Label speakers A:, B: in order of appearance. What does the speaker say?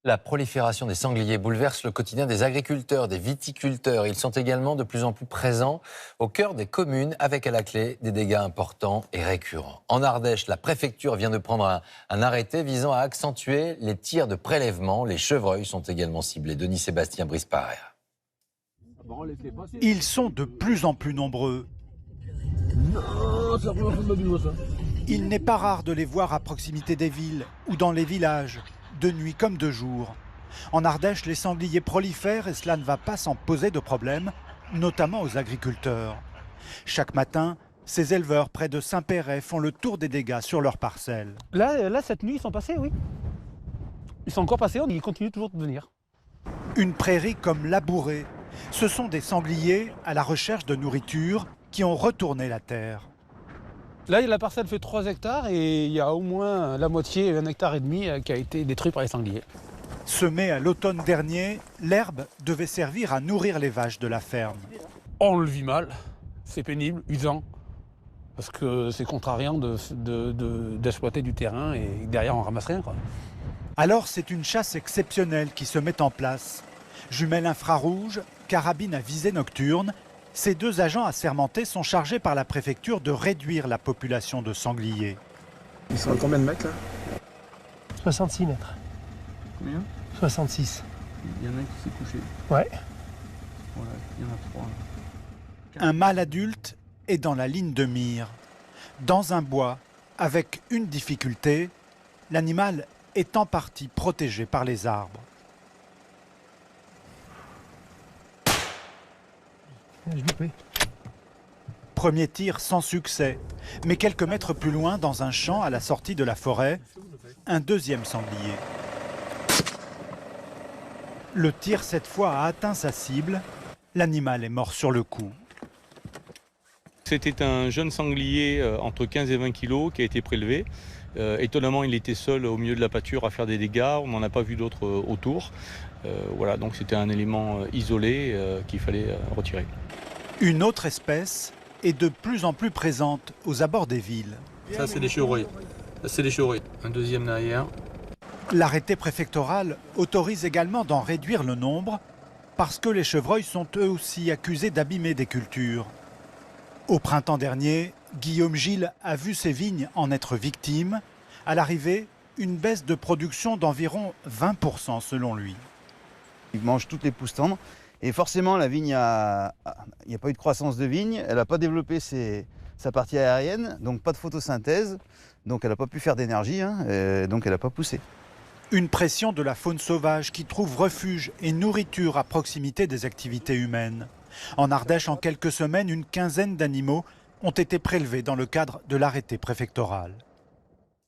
A: La prolifération des sangliers bouleverse le quotidien des agriculteurs, des viticulteurs. Ils sont également de plus en plus présents au cœur des communes, avec à la clé des dégâts importants et récurrents. En Ardèche, la préfecture vient de prendre un arrêté visant à accentuer les tirs de prélèvement. Les chevreuils sont également ciblés. Denis Sébastien Brice-Parer.
B: Ils sont de plus en plus nombreux. Il n'est pas rare de les voir à proximité des villes ou dans les villages, de nuit comme de jour. En Ardèche, les sangliers prolifèrent et cela ne va pas sans poser de problème, notamment aux agriculteurs. Chaque matin, ces éleveurs près de Saint-Péret font le tour des dégâts sur leurs parcelles.
C: Là, cette nuit, ils sont passés, oui. Ils sont encore passés, ils continuent toujours de venir.
B: Une prairie comme labourée. Ce sont des sangliers à la recherche de nourriture qui ont retourné la terre.
C: Là, la parcelle fait 3 hectares et il y a au moins la moitié, 1,5 hectare qui a été détruit par les sangliers.
B: Semée à l'automne dernier, l'herbe devait servir à nourrir les vaches de la ferme.
C: On le vit mal, c'est pénible, usant, parce que c'est contrariant d'exploiter du terrain et derrière on ramasse rien, quoi.
B: Alors c'est une chasse exceptionnelle qui se met en place. Jumelles infrarouges, carabines à visée nocturne, ces deux agents assermentés sont chargés par la préfecture de réduire la population de sangliers.
D: Ils sont à combien de mètres là?
E: 66 mètres.
D: Combien?
E: 66.
D: Il y en a un qui s'est couché.
E: Ouais.
D: Voilà, il y en a 3.
B: Un mâle adulte est dans la ligne de mire. Dans un bois, avec une difficulté, l'animal est en partie protégé par les arbres.
E: Je l'ai pris.
B: Premier tir sans succès, mais quelques mètres plus loin, dans un champ à la sortie de la forêt, un deuxième sanglier. Le tir cette fois a atteint sa cible, l'animal est mort sur le coup.
F: C'était un jeune sanglier entre 15 et 20 kilos qui a été prélevé. Étonnamment, il était seul au milieu de la pâture à faire des dégâts, on n'en a pas vu d'autres autour. Voilà, donc c'était un élément isolé qu'il fallait retirer.
B: Une autre espèce est de plus en plus présente aux abords des villes.
D: Ça, c'est des chevreuils. C'est des chevreuils. Un deuxième derrière.
B: L'arrêté préfectoral autorise également d'en réduire le nombre parce que les chevreuils sont eux aussi accusés d'abîmer des cultures. Au printemps dernier, Guillaume Gilles a vu ses vignes en être victime. À l'arrivée, une baisse de production d'environ 20% selon lui.
G: Il mange toutes les pousses tendres et forcément la vigne, il n'y a pas eu de croissance de vigne, elle n'a pas développé sa partie aérienne, donc pas de photosynthèse, donc elle n'a pas pu faire d'énergie, donc elle n'a pas poussé.
B: Une pression de la faune sauvage qui trouve refuge et nourriture à proximité des activités humaines. En Ardèche, en quelques semaines, une quinzaine d'animaux ont été prélevés dans le cadre de l'arrêté préfectoral.